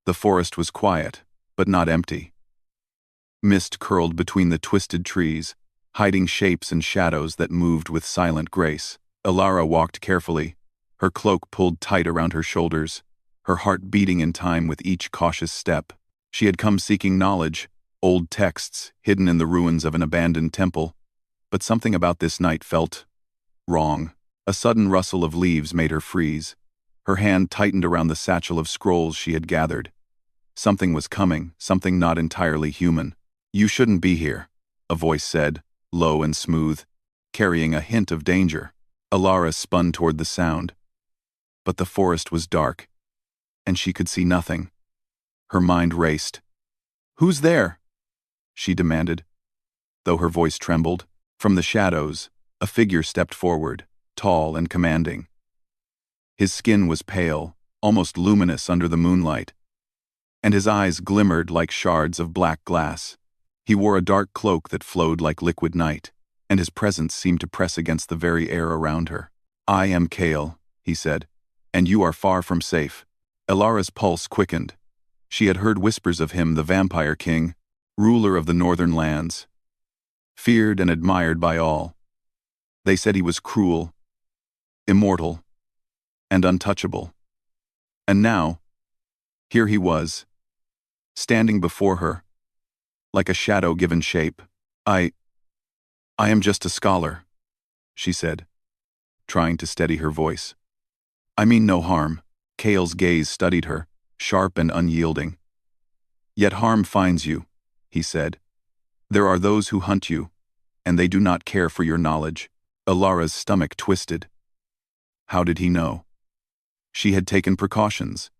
The forest was quiet, but not empty. Mist curled between the twisted trees, hiding shapes and shadows that moved with silent grace. Alara walked carefully, her cloak pulled tight around her shoulders, her heart beating in time with each cautious step. She had come seeking knowledge, old texts hidden in the ruins of an abandoned temple, but something about this night felt wrong. A sudden rustle of leaves made her freeze. Her hand tightened around the satchel of scrolls she had gathered. Something was coming, something not entirely human. "You shouldn't be here," a voice said, low and smooth, carrying a hint of danger. Alara spun toward the sound. But the forest was dark, and she could see nothing. Her mind raced. "Who's there?" she demanded. Though her voice trembled, from the shadows, a figure stepped forward, tall and commanding. His skin was pale, almost luminous under the moonlight, and his eyes glimmered like shards of black glass. He wore a dark cloak that flowed like liquid night, and his presence seemed to press against the very air around her. "I am Kale," he said, "and you are far from safe." Alara's pulse quickened. She had heard whispers of him, the Vampire King, ruler of the northern lands, feared and admired by all. They said he was cruel, immortal, and untouchable. And now, here he was, standing before her, like a shadow given shape. I am just a scholar," she said, trying to steady her voice. "I mean no harm." Kale's gaze studied her, sharp and unyielding. "Yet harm finds you," he said. "There are those who hunt you, and they do not care for your knowledge." Alara's stomach twisted. How did he know? She had taken precautions,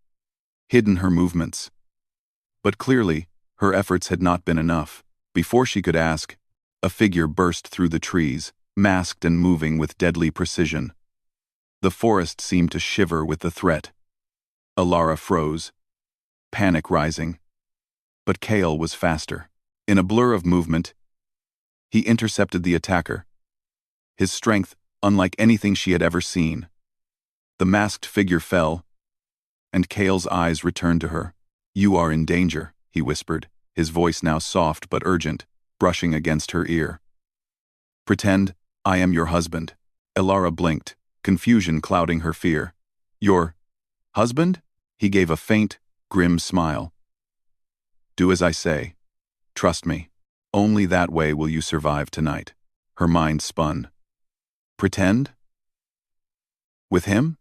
hidden her movements. But clearly, her efforts had not been enough. Before she could ask, a figure burst through the trees, masked and moving with deadly precision. The forest seemed to shiver with the threat. Alara froze, panic rising. But Kale was faster. In a blur of movement, he intercepted the attacker. His strength, unlike anything she had ever seen. The masked figure fell, and Kale's eyes returned to her. "You are in danger," he whispered, his voice now soft but urgent, brushing against her ear. "Pretend I am your husband." Alara blinked, confusion clouding her fear. "Your husband?" He gave a faint, grim smile. "Do as I say. Trust me. Only that way will you survive tonight." Her mind spun. Pretend? With him?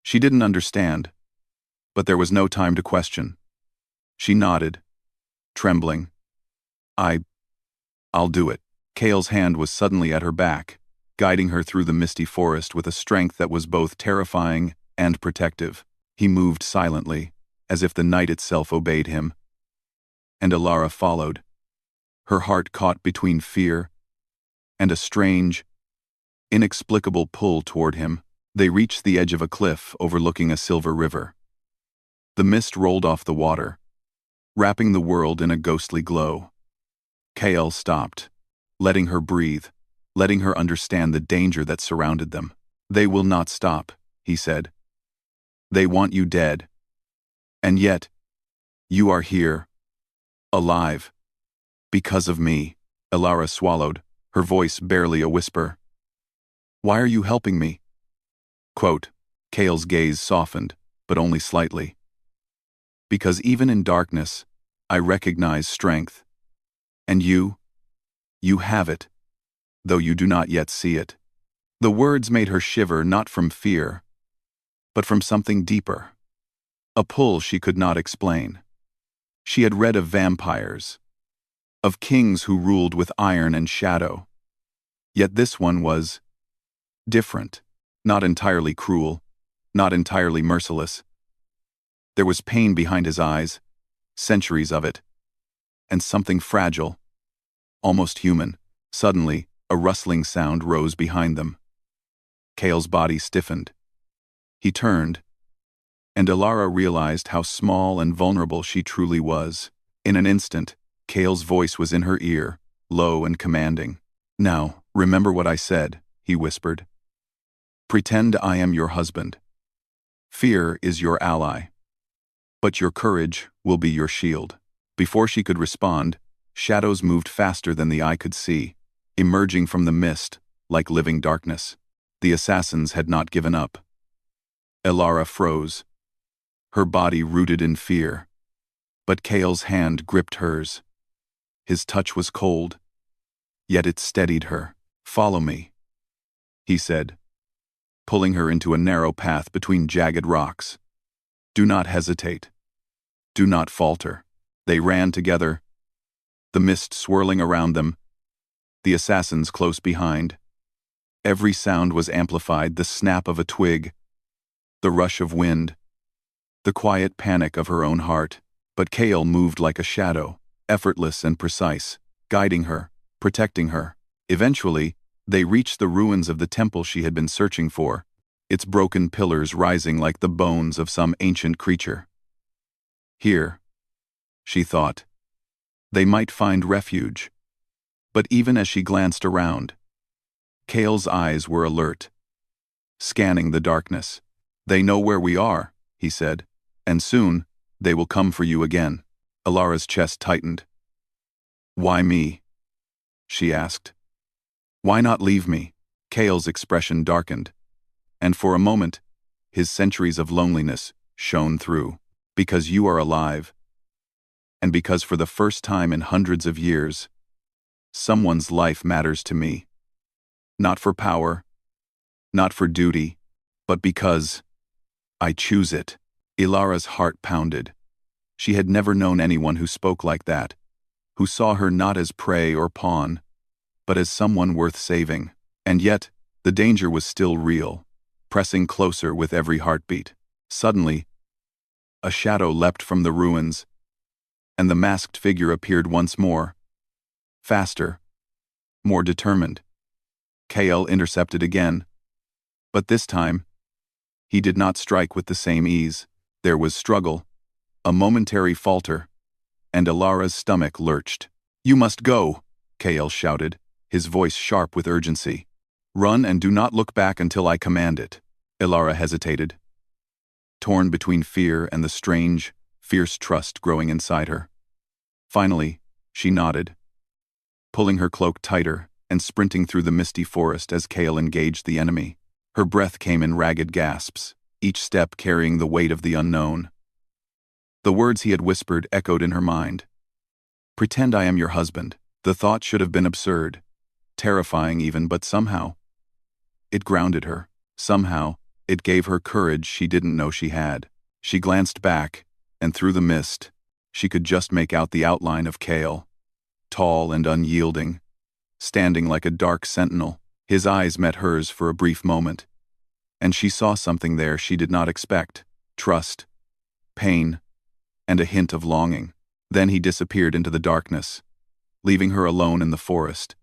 She didn't understand, but there was no time to question. She nodded, trembling. I'll do it." Kale's hand was suddenly at her back, guiding her through the misty forest with a strength that was both terrifying and protective. He moved silently, as if the night itself obeyed him. And Alara followed, her heart caught between fear and a strange, inexplicable pull toward him. They reached the edge of a cliff overlooking a silver river. The mist rolled off the water, wrapping the world in a ghostly glow. Kale stopped, letting her breathe, letting her understand the danger that surrounded them. "They will not stop," he said. "They want you dead. And yet, you are here, alive, because of me." Alara swallowed, her voice barely a whisper. "Why are you helping me?" Quote, Kale's gaze softened, but only slightly. "Because even in darkness, I recognize strength. And you have it, though you do not yet see it." The words made her shiver not from fear, but from something deeper. A pull she could not explain. She had read of vampires, of kings who ruled with iron and shadow. Yet this one was different, not entirely cruel, not entirely merciless. There was pain behind his eyes, centuries of it, and something fragile, almost human. Suddenly, a rustling sound rose behind them. Kale's body stiffened. He turned, and Alara realized how small and vulnerable she truly was. In an instant, Kale's voice was in her ear, low and commanding. "Now, remember what I said," he whispered. "Pretend I am your husband. Fear is your ally. But your courage will be your shield." Before she could respond, shadows moved faster than the eye could see, emerging from the mist like living darkness. The assassins had not given up. Elara froze, her body rooted in fear. But Kale's hand gripped hers. His touch was cold, yet it steadied her. "Follow me," he said, pulling her into a narrow path between jagged rocks. "Do not hesitate. Do not falter." They ran together, the mist swirling around them, the assassins close behind. Every sound was amplified: the snap of a twig, the rush of wind, the quiet panic of her own heart. But Kale moved like a shadow, effortless and precise, guiding her, protecting her. Eventually, they reached the ruins of the temple she had been searching for, its broken pillars rising like the bones of some ancient creature. Here, she thought, they might find refuge. But even as she glanced around, Kale's eyes were alert, scanning the darkness. "They know where we are," he said, "and soon they will come for you again." Elara's chest tightened. "Why me?" she asked. "Why not leave me?" Kale's expression darkened, and for a moment, his centuries of loneliness shone through. "Because you are alive, and because for the first time in hundreds of years, someone's life matters to me. Not for power, not for duty, but because I choose it." Elara's heart pounded. She had never known anyone who spoke like that, who saw her not as prey or pawn, but as someone worth saving. And yet, the danger was still real, pressing closer with every heartbeat. Suddenly, a shadow leapt from the ruins, and the masked figure appeared once more. Faster, more determined. Kale intercepted again. But this time, he did not strike with the same ease. There was struggle, a momentary falter, and Elara's stomach lurched. "You must go," Kale shouted, his voice sharp with urgency. "Run and do not look back until I command it." Elara hesitated, torn between fear and the strange, fierce trust growing inside her. Finally, she nodded, pulling her cloak tighter and sprinting through the misty forest as Kale engaged the enemy. Her breath came in ragged gasps, each step carrying the weight of the unknown. The words he had whispered echoed in her mind. "Pretend I am your husband." The thought should have been absurd, terrifying even, but somehow, it grounded her. Somehow, it gave her courage she didn't know she had. She glanced back, and through the mist, she could just make out the outline of Kale, tall and unyielding, standing like a dark sentinel. His eyes met hers for a brief moment, and she saw something there she did not expect: trust, pain, and a hint of longing. Then he disappeared into the darkness, leaving her alone in the forest,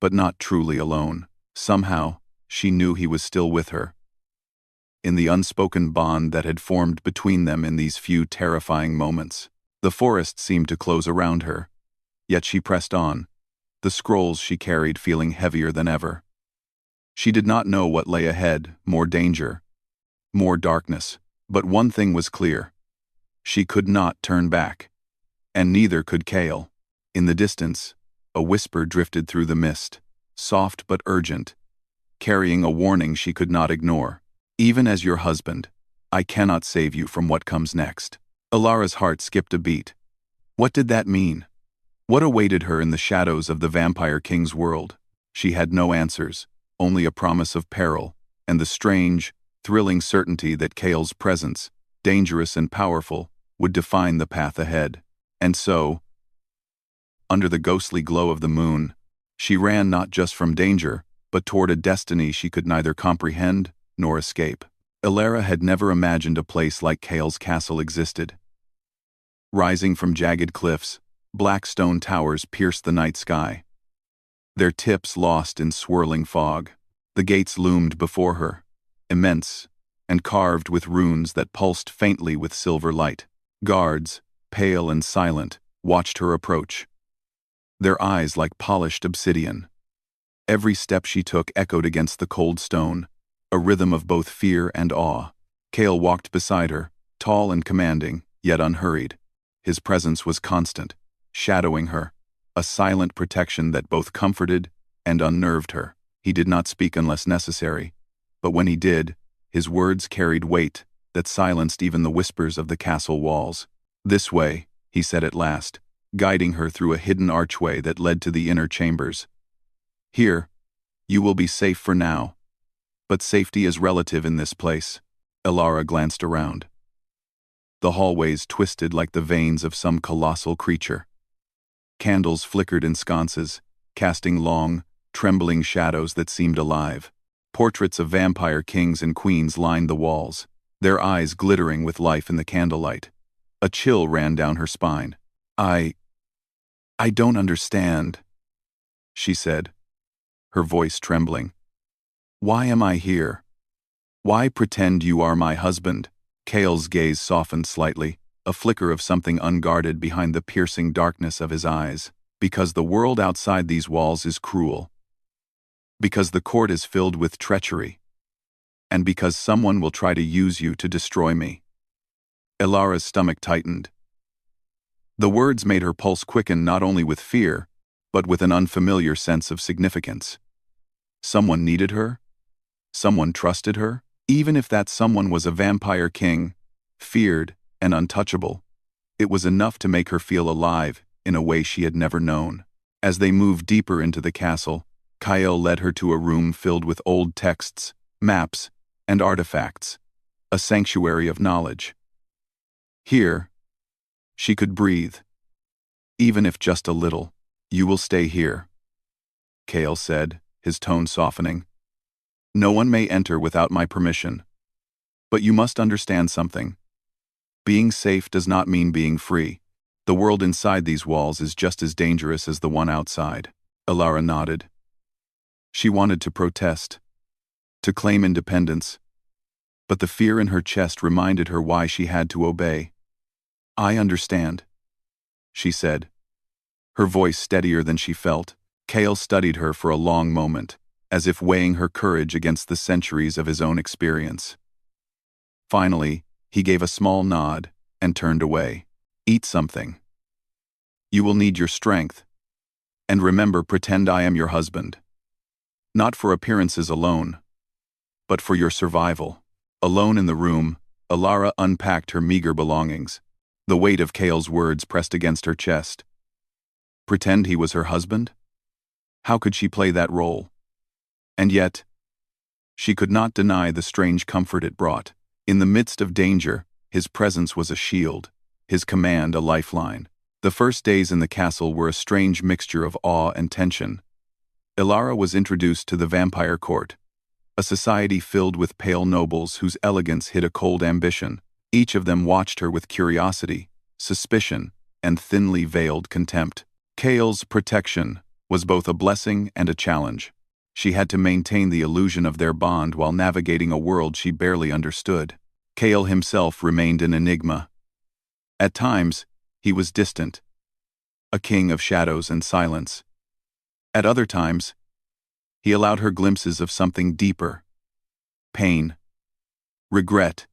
but not truly alone. Somehow, she knew he was still with her, in the unspoken bond that had formed between them in these few terrifying moments. The forest seemed to close around her, yet she pressed on, the scrolls she carried feeling heavier than ever. She did not know what lay ahead: more danger, more darkness. But one thing was clear: she could not turn back, and neither could Kale. In the distance, a whisper drifted through the mist, soft but urgent, carrying a warning she could not ignore. "Even as your husband, I cannot save you from what comes next." Elara's heart skipped a beat. What did that mean? What awaited her in the shadows of the Vampire King's world? She had no answers, only a promise of peril, and the strange, thrilling certainty that Kale's presence, dangerous and powerful, would define the path ahead. And so, under the ghostly glow of the moon, she ran not just from danger, but toward a destiny she could neither comprehend nor escape. Elara had never imagined a place like Kale's castle existed. Rising from jagged cliffs, black stone towers pierced the night sky, their tips lost in swirling fog. The gates loomed before her, immense, and carved with runes that pulsed faintly with silver light. Guards, pale and silent, watched her approach, their eyes like polished obsidian. Every step she took echoed against the cold stone, a rhythm of both fear and awe. Kale walked beside her, tall and commanding, yet unhurried. His presence was constant, shadowing her, a silent protection that both comforted and unnerved her. He did not speak unless necessary, but when he did, his words carried weight that silenced even the whispers of the castle walls. "This way," he said at last, guiding her through a hidden archway that led to the inner chambers. "Here, you will be safe for now. But safety is relative in this place." Elara glanced around. The hallways twisted like the veins of some colossal creature. Candles flickered in sconces, casting long, trembling shadows that seemed alive. Portraits of vampire kings and queens lined the walls, their eyes glittering with life in the candlelight. A chill ran down her spine. I don't understand," she said, her voice trembling. "Why am I here? Why pretend you are my husband?" Kale's gaze softened slightly, a flicker of something unguarded behind the piercing darkness of his eyes. "Because the world outside these walls is cruel. Because the court is filled with treachery. And because someone will try to use you to destroy me." Elara's stomach tightened. The words made her pulse quicken not only with fear, but with an unfamiliar sense of significance. Someone needed her? Someone trusted her? Even if that someone was a vampire king, feared and untouchable, it was enough to make her feel alive in a way she had never known. As they moved deeper into the castle, Kyle led her to a room filled with old texts, maps, and artifacts, a sanctuary of knowledge. Here, she could breathe, even if just a little. "You will stay here," Kale said, his tone softening. "No one may enter without my permission. But you must understand something. Being safe does not mean being free. The world inside these walls is just as dangerous as the one outside." Elara nodded. She wanted to protest, to claim independence, but the fear in her chest reminded her why she had to obey. "I understand," she said, her voice steadier than she felt. Kale studied her for a long moment, as if weighing her courage against the centuries of his own experience. Finally, he gave a small nod and turned away. "Eat something. You will need your strength. And remember, pretend I am your husband. Not for appearances alone, but for your survival." Alone in the room, Elara unpacked her meager belongings. The weight of Kale's words pressed against her chest. Pretend he was her husband? How could she play that role? And yet, she could not deny the strange comfort it brought. In the midst of danger, his presence was a shield, his command a lifeline. The first days in the castle were a strange mixture of awe and tension. Elara was introduced to the vampire court, a society filled with pale nobles whose elegance hid a cold ambition. Each of them watched her with curiosity, suspicion, and thinly veiled contempt. Kale's protection was both a blessing and a challenge. She had to maintain the illusion of their bond while navigating a world she barely understood. Kale himself remained an enigma. At times, he was distant, a king of shadows and silence. At other times, he allowed her glimpses of something deeper: pain, regret,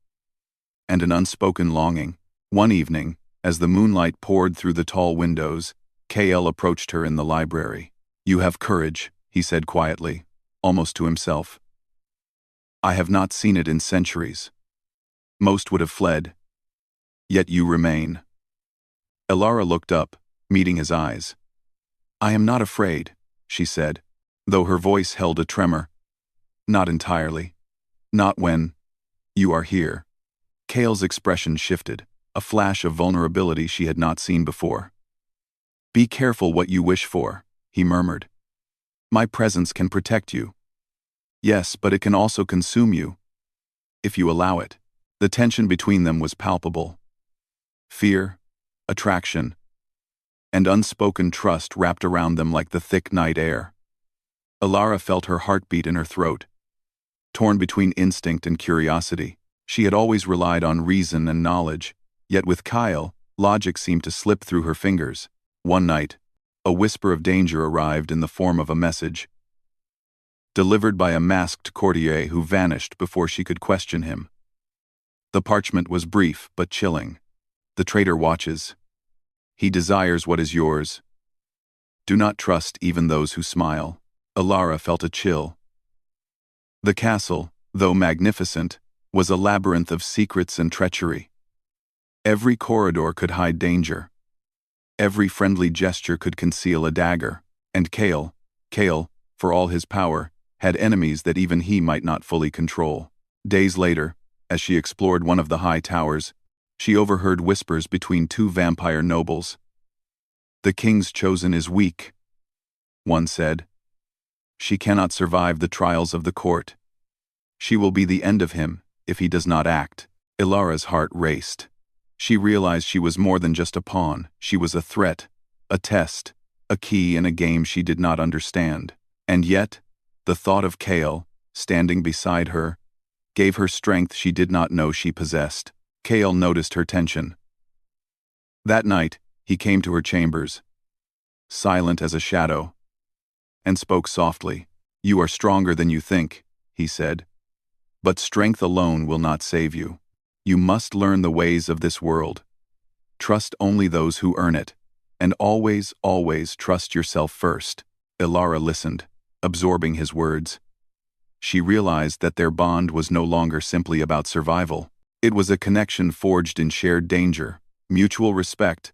and an unspoken longing. One evening, as the moonlight poured through the tall windows, Kale approached her in the library. "You have courage," he said quietly, almost to himself. "I have not seen it in centuries. Most would have fled. Yet you remain." Elara looked up, meeting his eyes. "I am not afraid," she said, though her voice held a tremor. "Not entirely. Not when you are here." Kale's expression shifted, a flash of vulnerability she had not seen before. "Be careful what you wish for," he murmured. "My presence can protect you. Yes, but it can also consume you, if you allow it." The tension between them was palpable. Fear, attraction, and unspoken trust wrapped around them like the thick night air. Elara felt her heartbeat in her throat. Torn between instinct and curiosity, she had always relied on reason and knowledge, yet with Kyle, logic seemed to slip through her fingers. One night, a whisper of danger arrived in the form of a message, delivered by a masked courtier who vanished before she could question him. The parchment was brief but chilling. The traitor watches. He desires what is yours. Do not trust even those who smile. Alara felt a chill. The castle, though magnificent, was a labyrinth of secrets and treachery. Every corridor could hide danger. Every friendly gesture could conceal a dagger, and Kale, for all his power, had enemies that even he might not fully control. Days later, as she explored one of the high towers, she overheard whispers between two vampire nobles. "The king's chosen is weak," one said. "She cannot survive the trials of the court. She will be the end of him if he does not act." Ilara's heart raced. She realized she was more than just a pawn. She was a threat, a test, a key in a game she did not understand. And yet, the thought of Kale, standing beside her, gave her strength she did not know she possessed. Kale noticed her tension. That night, he came to her chambers, silent as a shadow, and spoke softly. "You are stronger than you think," he said. "But strength alone will not save you. You must learn the ways of this world. Trust only those who earn it, and always, always trust yourself first." Ilara listened, absorbing his words. She realized that their bond was no longer simply about survival. It was a connection forged in shared danger, mutual respect,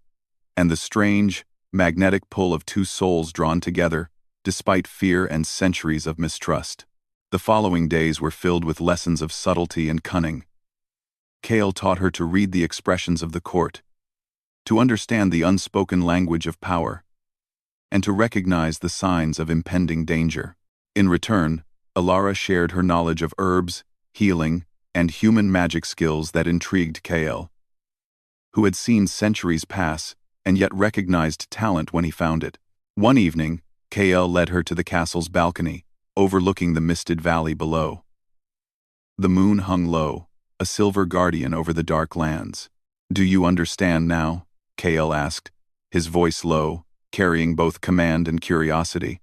and the strange, magnetic pull of two souls drawn together, despite fear and centuries of mistrust. The following days were filled with lessons of subtlety and cunning. Kale taught her to read the expressions of the court, to understand the unspoken language of power, and to recognize the signs of impending danger. In return, Ilara shared her knowledge of herbs, healing, and human magic skills that intrigued Kale, who had seen centuries pass and yet recognized talent when he found it. One evening, Kale led her to the castle's balcony, overlooking the misted valley below. The moon hung low, a silver guardian over the dark lands. "Do you understand now?" Kale asked, his voice low, carrying both command and curiosity.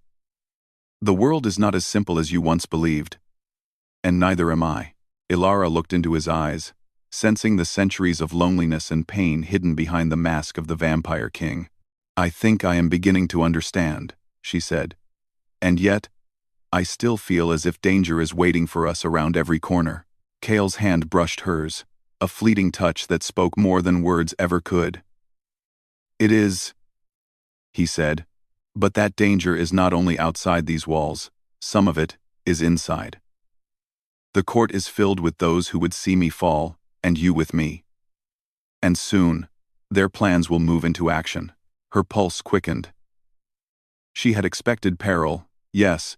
"The world is not as simple as you once believed. And neither am I." Ilara looked into his eyes, sensing the centuries of loneliness and pain hidden behind the mask of the vampire king. "I think I am beginning to understand," she said. "And yet, I still feel as if danger is waiting for us around every corner." Kale's hand brushed hers, a fleeting touch that spoke more than words ever could. "It is," he said, "but that danger is not only outside these walls, some of it is inside. The court is filled with those who would see me fall, and you with me. And soon, their plans will move into action." Her pulse quickened. She had expected peril, yes,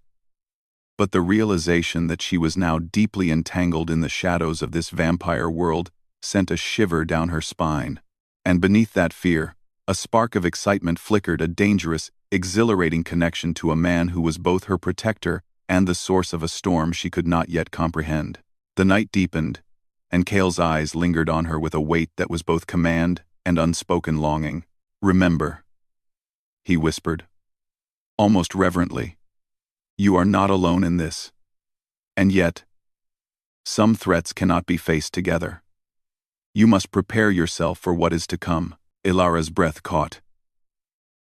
but the realization that she was now deeply entangled in the shadows of this vampire world sent a shiver down her spine. And beneath that fear, a spark of excitement flickered, a dangerous, exhilarating connection to a man who was both her protector and the source of a storm she could not yet comprehend. The night deepened, and Kale's eyes lingered on her with a weight that was both command and unspoken longing. "Remember," he whispered, almost reverently, "you are not alone in this. And yet, some threats cannot be faced together. You must prepare yourself for what is to come." Ilara's breath caught.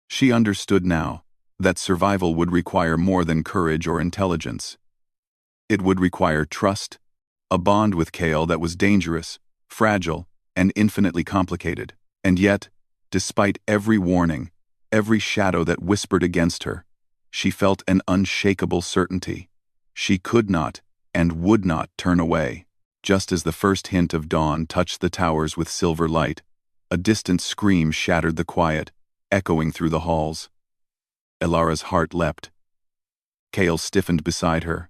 She understood now that survival would require more than courage or intelligence. It would require trust, a bond with Kale that was dangerous, fragile, and infinitely complicated. And yet, despite every warning, every shadow that whispered against her, she felt an unshakable certainty. She could not and would not turn away. Just as the first hint of dawn touched the towers with silver light, a distant scream shattered the quiet, echoing through the halls. Ilara's heart leapt. Kale stiffened beside her,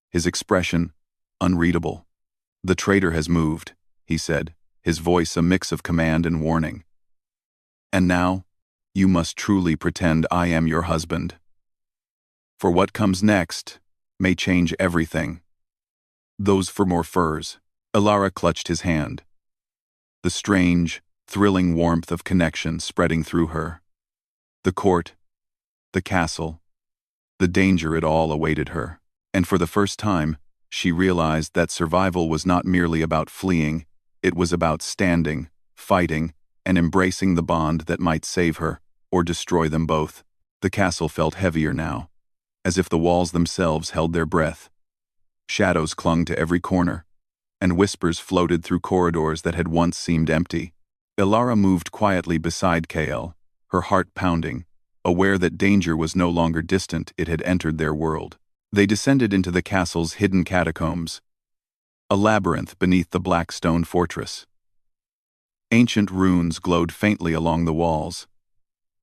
his expression unreadable. "The traitor has moved," he said, his voice a mix of command and warning. "And now, you must truly pretend I am your husband. For what comes next may change everything." "Those for more furs." Ilara clutched his hand, the strange, thrilling warmth of connection spreading through her. The court, the castle, the danger, it all awaited her. And for the first time, she realized that survival was not merely about fleeing, it was about standing, fighting, and embracing the bond that might save her, or destroy them both. The castle felt heavier now, as if the walls themselves held their breath. Shadows clung to every corner, and whispers floated through corridors that had once seemed empty. Ilara moved quietly beside Kael, her heart pounding, aware that danger was no longer distant, it had entered their world. They descended into the castle's hidden catacombs, a labyrinth beneath the black stone fortress. Ancient runes glowed faintly along the walls,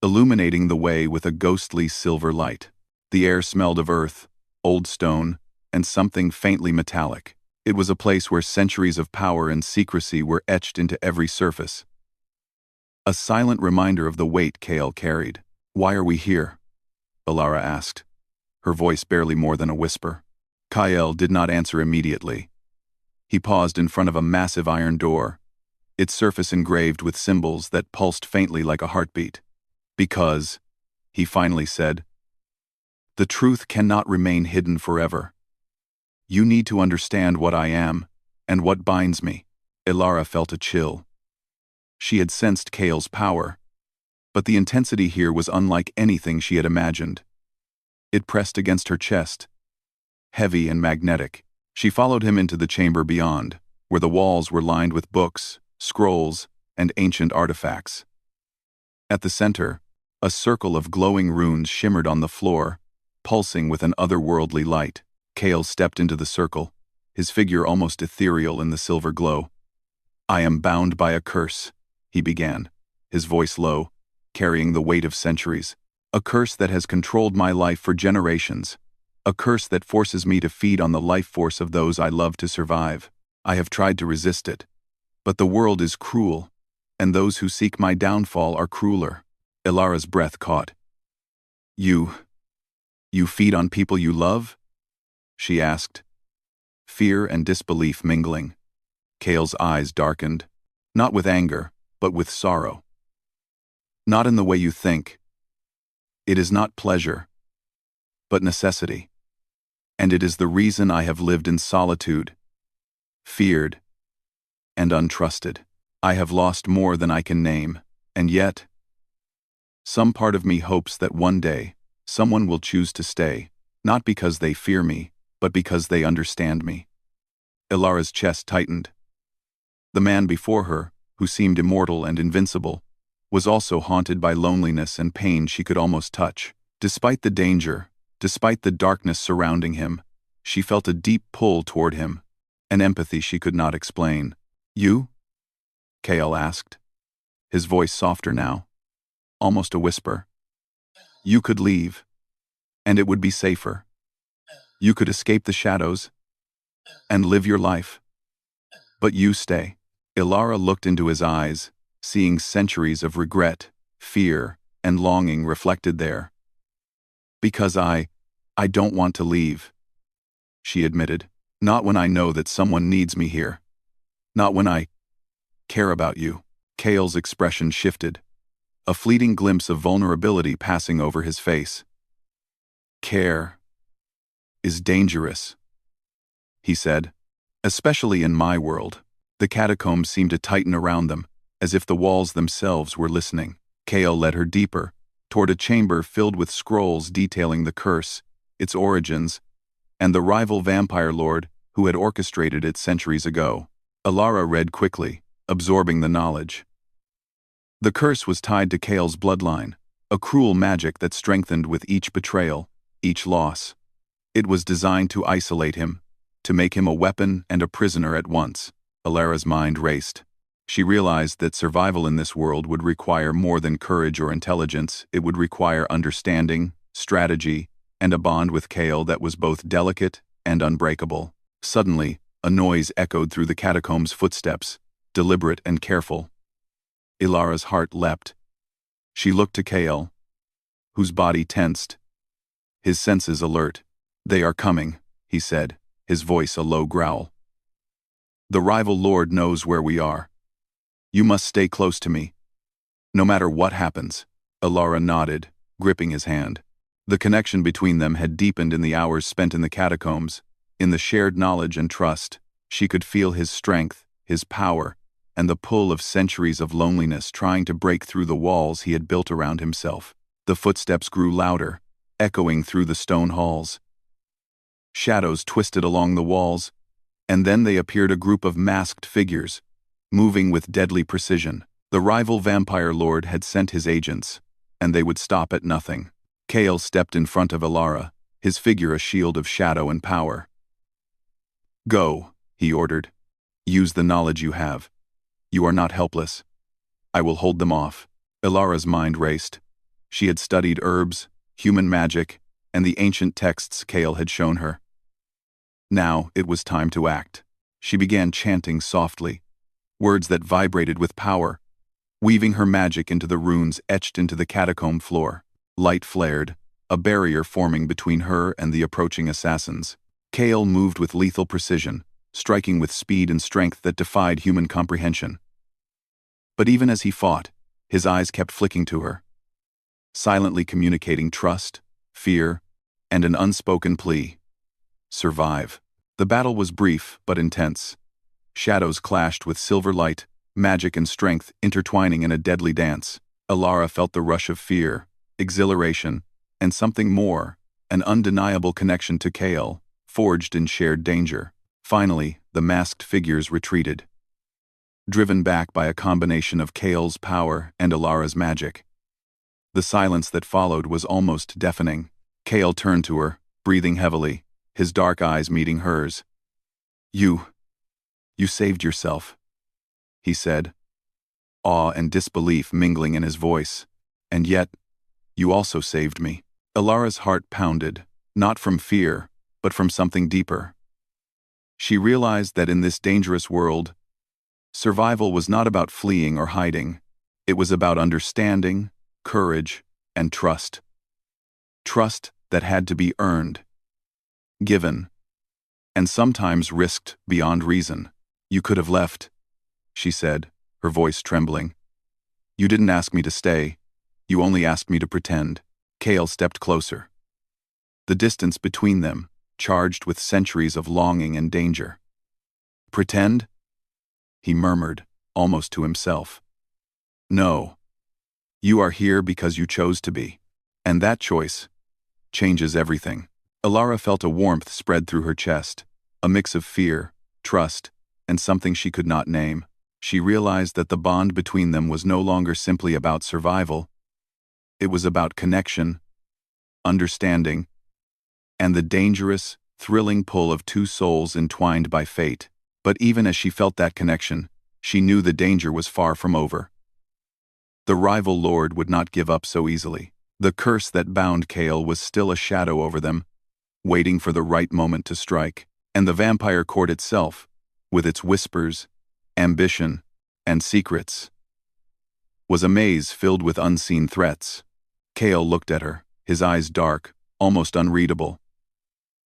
illuminating the way with a ghostly silver light. The air smelled of earth, old stone, and something faintly metallic. It was a place where centuries of power and secrecy were etched into every surface. A silent reminder of the weight Kael carried. "Why are we here?" Ilara asked, her voice barely more than a whisper. Kael did not answer immediately. He paused in front of a massive iron door, its surface engraved with symbols that pulsed faintly like a heartbeat. "Because," he finally said, "the truth cannot remain hidden forever. You need to understand what I am, and what binds me." Ilara felt a chill. She had sensed Kael's power, but the intensity here was unlike anything she had imagined. It pressed against her chest, heavy and magnetic. She followed him into the chamber beyond, where the walls were lined with books, scrolls, and ancient artifacts. At the center, a circle of glowing runes shimmered on the floor, pulsing with an otherworldly light. Kael stepped into the circle, his figure almost ethereal in the silver glow. "I am bound by a curse," he began, his voice low, carrying the weight of centuries. "A curse that has controlled my life for generations. A curse that forces me to feed on the life force of those I love to survive. I have tried to resist it, but the world is cruel, and those who seek my downfall are crueler." Ilara's breath caught. You feed on people you love?" she asked, fear and disbelief mingling. Kael's eyes darkened, not with anger, but with sorrow. "Not in the way you think. It is not pleasure, but necessity. And it is the reason I have lived in solitude, feared, and untrusted. I have lost more than I can name, and yet, some part of me hopes that one day, someone will choose to stay, not because they fear me, but because they understand me." Ilara's chest tightened. The man before her, who seemed immortal and invincible, was also haunted by loneliness and pain she could almost touch. Despite the danger, despite the darkness surrounding him, she felt a deep pull toward him, an empathy she could not explain. "You?" Kael asked, his voice softer now, almost a whisper. "You could leave, and it would be safer. You could escape the shadows and live your life. But you stay." Ilara looked into his eyes, seeing centuries of regret, fear, and longing reflected there. "Because I don't want to leave," she admitted. "Not when I know that someone needs me here. Not when I care about you." Kael's expression shifted, a fleeting glimpse of vulnerability passing over his face. "Care is dangerous," he said, "especially in my world." The catacombs seemed to tighten around them, as if the walls themselves were listening. Kael led her deeper, toward a chamber filled with scrolls detailing the curse, its origins, and the rival vampire lord who had orchestrated it centuries ago. Ilara read quickly, absorbing the knowledge. The curse was tied to Kael's bloodline, a cruel magic that strengthened with each betrayal, each loss. It was designed to isolate him, to make him a weapon and a prisoner at once. Ilara's mind raced. She realized that survival in this world would require more than courage or intelligence. It would require understanding, strategy, and a bond with Kael that was both delicate and unbreakable. Suddenly, a noise echoed through the catacombs' footsteps, deliberate and careful. Ilara's heart leapt. She looked to Kael, whose body tensed, his senses alert. "They are coming," he said, his voice a low growl. "The rival lord knows where we are. You must stay close to me, no matter what happens." Ilara nodded, gripping his hand. The connection between them had deepened in the hours spent in the catacombs, in the shared knowledge and trust. She could feel his strength, his power, and the pull of centuries of loneliness trying to break through the walls he had built around himself. The footsteps grew louder, echoing through the stone halls. Shadows twisted along the walls, and then they appeared, a group of masked figures, moving with deadly precision. The rival vampire lord had sent his agents, and they would stop at nothing. Kale stepped in front of Elara, his figure a shield of shadow and power. "Go," he ordered. "Use the knowledge you have. You are not helpless. I will hold them off." Elara's mind raced. She had studied herbs, human magic, and the ancient texts Kale had shown her. Now it was time to act. She began chanting softly, words that vibrated with power, weaving her magic into the runes etched into the catacomb floor. Light flared, a barrier forming between her and the approaching assassins. Kale moved with lethal precision, striking with speed and strength that defied human comprehension. But even as he fought, his eyes kept flicking to her, silently communicating trust, fear, and an unspoken plea. Survive. The battle was brief but intense. Shadows clashed with silver light, magic and strength intertwining in a deadly dance. Elara felt the rush of fear, exhilaration, and something more, an undeniable connection to Kale, forged in shared danger. Finally, the masked figures retreated, driven back by a combination of Kale's power and Elara's magic. The silence that followed was almost deafening. Kale turned to her, breathing heavily, his dark eyes meeting hers. You saved yourself," he said, awe and disbelief mingling in his voice. "And yet, you also saved me." Elara's heart pounded, not from fear, but from something deeper. She realized that in this dangerous world, survival was not about fleeing or hiding. It was about understanding, courage, and trust. Trust that had to be earned, given, and sometimes risked beyond reason. "You could have left," she said, her voice trembling. "You didn't ask me to stay. You only asked me to pretend." Kale stepped closer. The distance between them, charged with centuries of longing and danger. "Pretend?" he murmured, almost to himself. "No. You are here because you chose to be. And that choice changes everything." Elara felt a warmth spread through her chest, a mix of fear, trust, and something she could not name. She realized that the bond between them was no longer simply about survival. It was about connection, understanding, and the dangerous, thrilling pull of two souls entwined by fate. But even as she felt that connection, she knew the danger was far from over. The rival lord would not give up so easily. The curse that bound Kale was still a shadow over them, waiting for the right moment to strike. And the vampire court itself, with its whispers, ambition, and secrets, was a maze filled with unseen threats. Kale looked at her, his eyes dark, almost unreadable.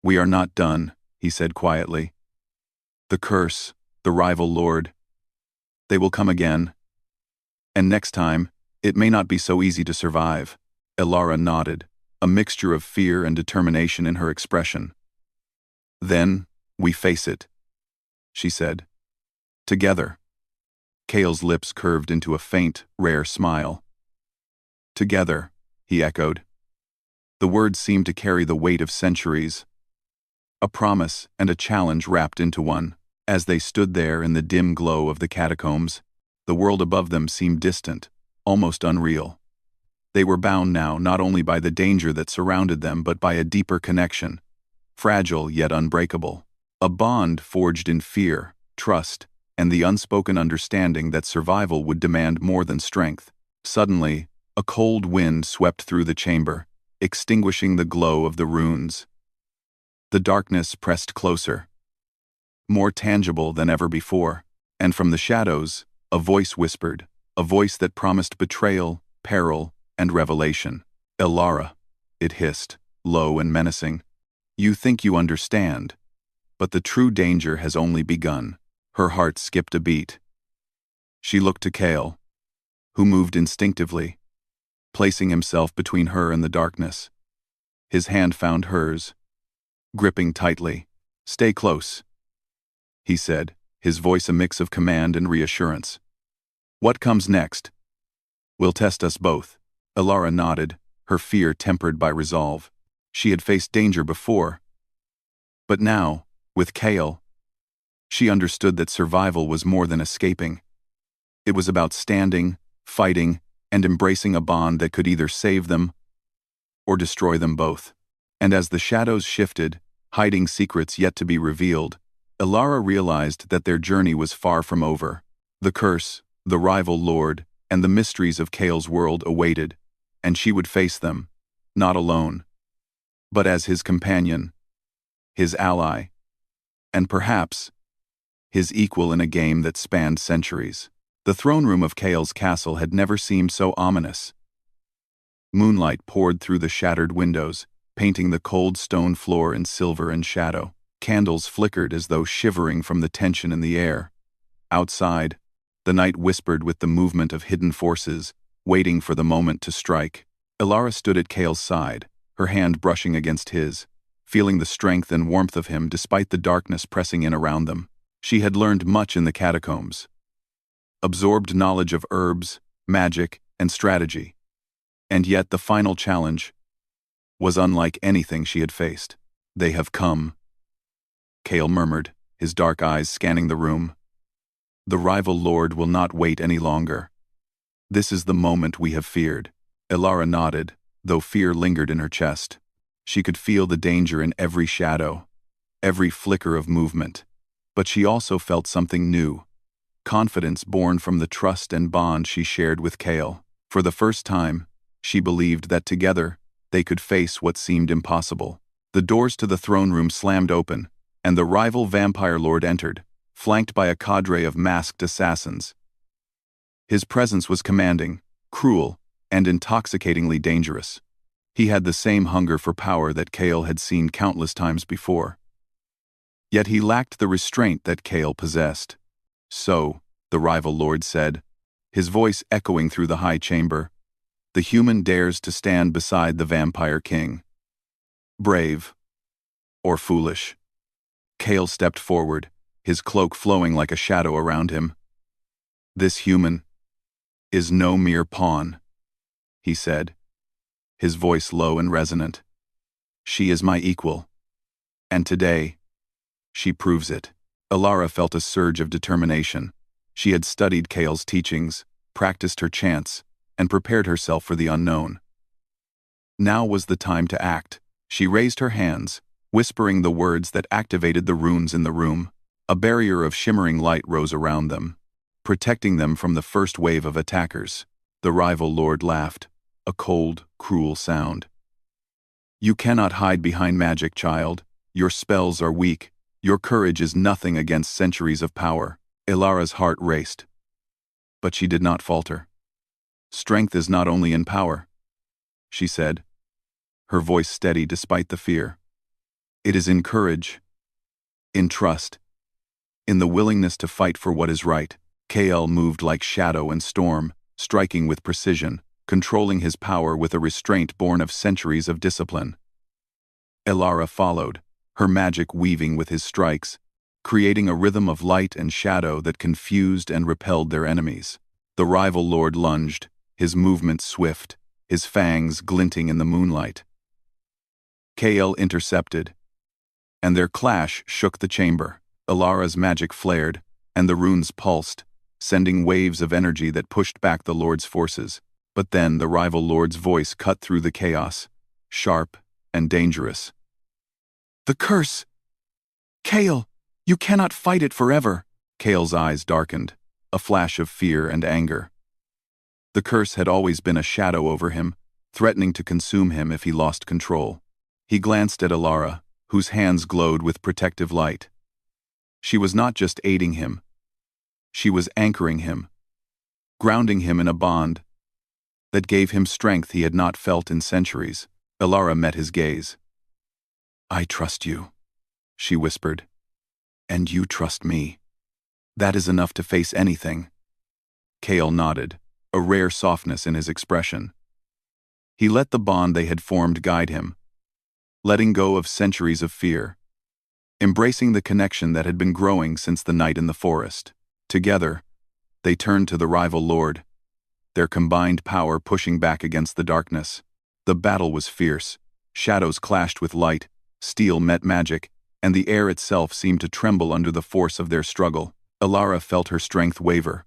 "We are not done," he said quietly. "The curse, the rival lord, they will come again. And next time, it may not be so easy to survive." Elara nodded, a mixture of fear and determination in her expression. "Then, we face it," she said. "Together." Kale's lips curved into a faint, rare smile. "Together," he echoed. The words seemed to carry the weight of centuries, a promise and a challenge wrapped into one. As they stood there in the dim glow of the catacombs, the world above them seemed distant, almost unreal. They were bound now not only by the danger that surrounded them but by a deeper connection, fragile yet unbreakable. A bond forged in fear, trust, and the unspoken understanding that survival would demand more than strength. Suddenly, a cold wind swept through the chamber, extinguishing the glow of the runes. The darkness pressed closer, more tangible than ever before, and from the shadows, a voice whispered, a voice that promised betrayal, peril, and revelation. "Elara," it hissed, low and menacing. "You think you understand, but the true danger has only begun." Her heart skipped a beat. She looked to Kale, who moved instinctively, placing himself between her and the darkness. His hand found hers, gripping tightly. "Stay close," he said, his voice a mix of command and reassurance. "What comes next? Will test us both." Elara nodded, her fear tempered by resolve. She had faced danger before. But now, with Kale, she understood that survival was more than escaping. It was about standing, fighting, and embracing a bond that could either save them or destroy them both. And as the shadows shifted, hiding secrets yet to be revealed, Elara realized that their journey was far from over. The curse, the rival lord, and the mysteries of Kale's world awaited, and she would face them, not alone, but as his companion, his ally, and perhaps his equal in a game that spanned centuries. The throne room of Kale's castle had never seemed so ominous. Moonlight poured through the shattered windows, painting the cold stone floor in silver and shadow. Candles flickered as though shivering from the tension in the air. Outside, the night whispered with the movement of hidden forces, waiting for the moment to strike. Elara stood at Kale's side, her hand brushing against his, feeling the strength and warmth of him despite the darkness pressing in around them. She had learned much in the catacombs, absorbed knowledge of herbs, magic, and strategy. And yet the final challenge was unlike anything she had faced. "They have come," Kale murmured, his dark eyes scanning the room. "The rival lord will not wait any longer. This is the moment we have feared." Elara nodded, though fear lingered in her chest. She could feel the danger in every shadow, every flicker of movement. But she also felt something new, confidence born from the trust and bond she shared with Kale. For the first time, she believed that together, they could face what seemed impossible. The doors to the throne room slammed open, and the rival vampire lord entered, flanked by a cadre of masked assassins. His presence was commanding, cruel, and intoxicatingly dangerous. He had the same hunger for power that Kale had seen countless times before. Yet he lacked the restraint that Kale possessed. "So," the rival lord said, his voice echoing through the high chamber, "the human dares to stand beside the vampire king. Brave or foolish?" Kale stepped forward, his cloak flowing like a shadow around him. "This human is no mere pawn," he said, his voice low and resonant. "She is my equal. And today, she proves it." Elara felt a surge of determination. She had studied Kale's teachings, practiced her chants, and prepared herself for the unknown. Now was the time to act. She raised her hands, whispering the words that activated the runes in the room. A barrier of shimmering light rose around them, protecting them from the first wave of attackers. The rival lord laughed, a cold, cruel sound. "You cannot hide behind magic, child. Your spells are weak. Your courage is nothing against centuries of power." Elara's heart raced. But she did not falter. "Strength is not only in power," she said, her voice steady despite the fear. "It is in courage, in trust, in the willingness to fight for what is right." Kale moved like shadow and storm, striking with precision, controlling his power with a restraint born of centuries of discipline. Elara followed, her magic weaving with his strikes, creating a rhythm of light and shadow that confused and repelled their enemies. The rival lord lunged, his movement swift, his fangs glinting in the moonlight. Kale intercepted, and their clash shook the chamber. Elara's magic flared, and the runes pulsed, sending waves of energy that pushed back the lord's forces. But then the rival lord's voice cut through the chaos, sharp and dangerous. "The curse! Kale, you cannot fight it forever." Kale's eyes darkened, a flash of fear and anger. The curse had always been a shadow over him, threatening to consume him if he lost control. He glanced at Elara, whose hands glowed with protective light. She was not just aiding him. She was anchoring him, grounding him in a bond that gave him strength he had not felt in centuries. Elara met his gaze. "I trust you," she whispered. "And you trust me. That is enough to face anything." Kale nodded, a rare softness in his expression. He let the bond they had formed guide him, letting go of centuries of fear. embracing the connection that had been growing since the night in the forest. Together, they turned to the rival lord, their combined power pushing back against the darkness. The battle was fierce. Shadows clashed with light, steel met magic, and the air itself seemed to tremble under the force of their struggle. Alara felt her strength waver,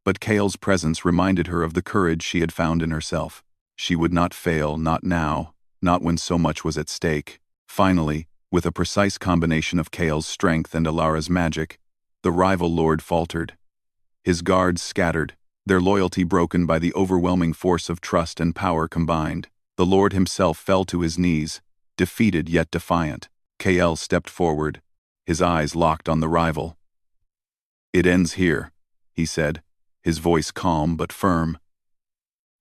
but Kale's presence reminded her of the courage she had found in herself. She would not fail, not now, not when so much was at stake. Finally, with a precise combination of Kale's strength and Alara's magic, the rival lord faltered. His guards scattered, their loyalty broken by the overwhelming force of trust and power combined. The lord himself fell to his knees, defeated yet defiant. Kale stepped forward, his eyes locked on the rival. "It ends here," he said, his voice calm but firm.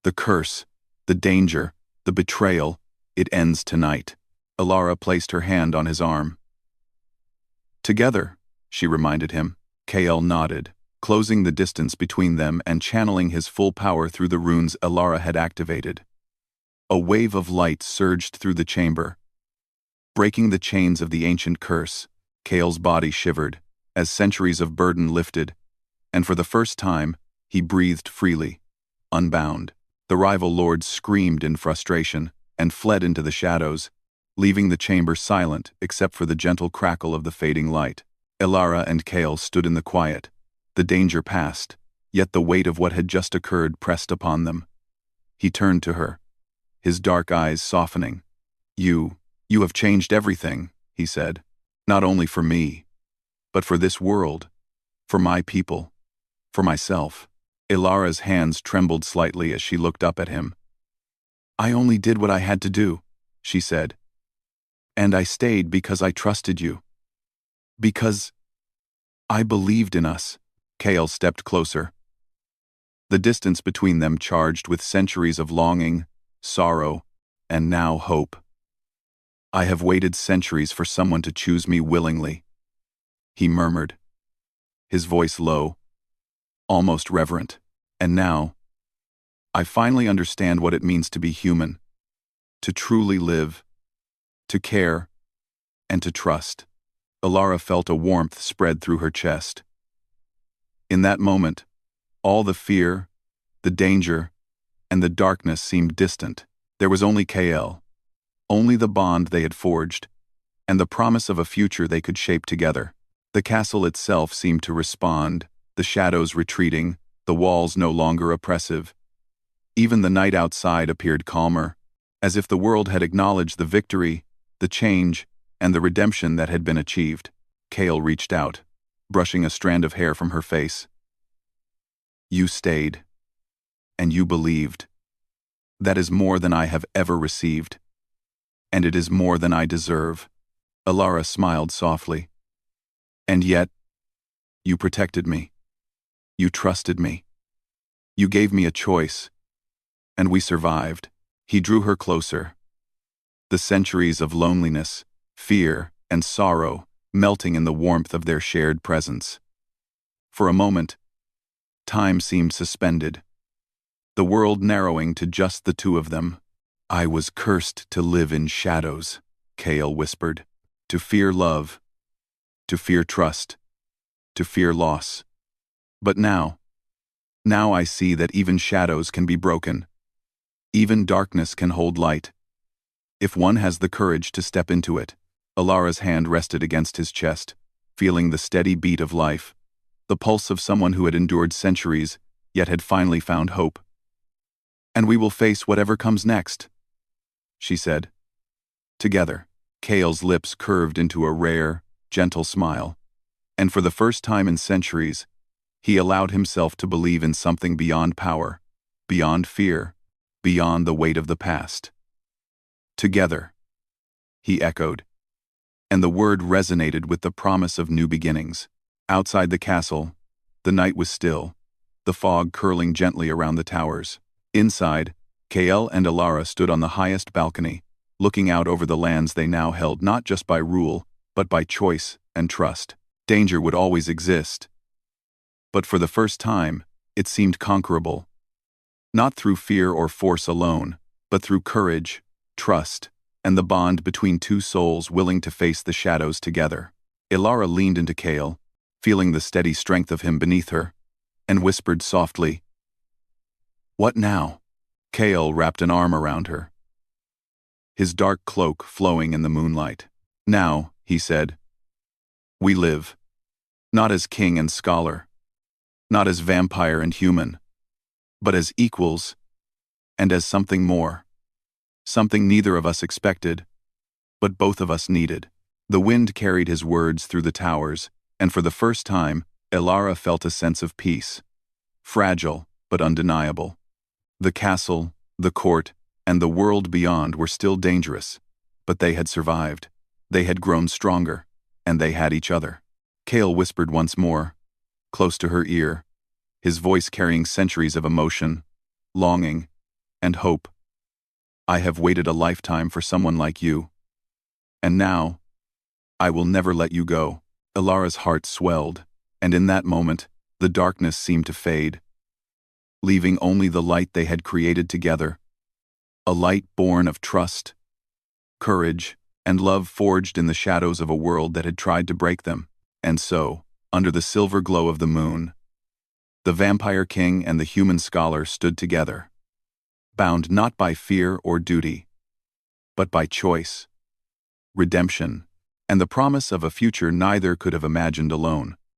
"The curse, the danger, the betrayal, it ends tonight." Alara placed her hand on his arm. "Together," she reminded him. Kale nodded, closing the distance between them and channeling his full power through the runes Alara had activated. A wave of light surged through the chamber, breaking the chains of the ancient curse. Kale's body shivered, as centuries of burden lifted, and for the first time, he breathed freely, unbound. The rival lords screamed in frustration and fled into the shadows, leaving the chamber silent except for the gentle crackle of the fading light. Alara and Kale stood in the quiet. The danger passed, yet the weight of what had just occurred pressed upon them. He turned to her, his dark eyes softening. You have changed everything," he said. "Not only for me, but for this world, for my people, for myself." Alara's hands trembled slightly as she looked up at him. "I only did what I had to do," she said. "And I stayed because I trusted you. Because I believed in us." Kale stepped closer, the distance between them charged with centuries of longing, sorrow, and now hope. "I have waited centuries for someone to choose me willingly," he murmured, his voice low, almost reverent. "And now, I finally understand what it means to be human, to truly live, to care, and to trust." Alara felt a warmth spread through her chest. In that moment, all the fear, the danger, and the darkness seemed distant. There was only Kale, only the bond they had forged, and the promise of a future they could shape together. The castle itself seemed to respond, the shadows retreating, the walls no longer oppressive. Even the night outside appeared calmer, as if the world had acknowledged the victory, the change, and the redemption that had been achieved. Kale reached out, brushing a strand of hair from her face. "You stayed, and you believed. That is more than I have ever received, and it is more than I deserve." Alara smiled softly. "And yet, you protected me. You trusted me. You gave me a choice, and we survived." He drew her closer, the centuries of loneliness, fear, and sorrow melting in the warmth of their shared presence. For a moment, time seemed suspended, the world narrowing to just the two of them. "I was cursed to live in shadows," Kale whispered, "to fear love, to fear trust, to fear loss. But now I see that even shadows can be broken. Even darkness can hold light, if one has the courage to step into it." Alara's hand rested against his chest, feeling the steady beat of life, the pulse of someone who had endured centuries, yet had finally found hope. "And we will face whatever comes next," she said. Together, Kale's lips curved into a rare, gentle smile, and for the first time in centuries, he allowed himself to believe in something beyond power, beyond fear, beyond the weight of the past. "Together," he echoed, and the word resonated with the promise of new beginnings. Outside the castle, the night was still, the fog curling gently around the towers. Inside, Kale and Alara stood on the highest balcony, looking out over the lands they now held not just by rule, but by choice and trust. Danger would always exist, but for the first time, it seemed conquerable. Not through fear or force alone, but through courage, trust, and the bond between two souls willing to face the shadows together. Ilara leaned into Kale, feeling the steady strength of him beneath her, and whispered softly, "What now?" Kale wrapped an arm around her, his dark cloak flowing in the moonlight. "Now," he said, "we live, not as king and scholar, not as vampire and human, but as equals, and as something more. Something neither of us expected, but both of us needed." The wind carried his words through the towers, and for the first time, Ilara felt a sense of peace. Fragile, but undeniable. The castle, the court, and the world beyond were still dangerous, but they had survived. They had grown stronger, and they had each other. Kale whispered once more, close to her ear, his voice carrying centuries of emotion, longing, and hope. "I have waited a lifetime for someone like you. And now, I will never let you go." Ilara's heart swelled, and in that moment, the darkness seemed to fade, leaving only the light they had created together. A light born of trust, courage, and love forged in the shadows of a world that had tried to break them. And so, under the silver glow of the moon, the vampire king and the human scholar stood together, bound not by fear or duty, but by choice, redemption, and the promise of a future neither could have imagined alone.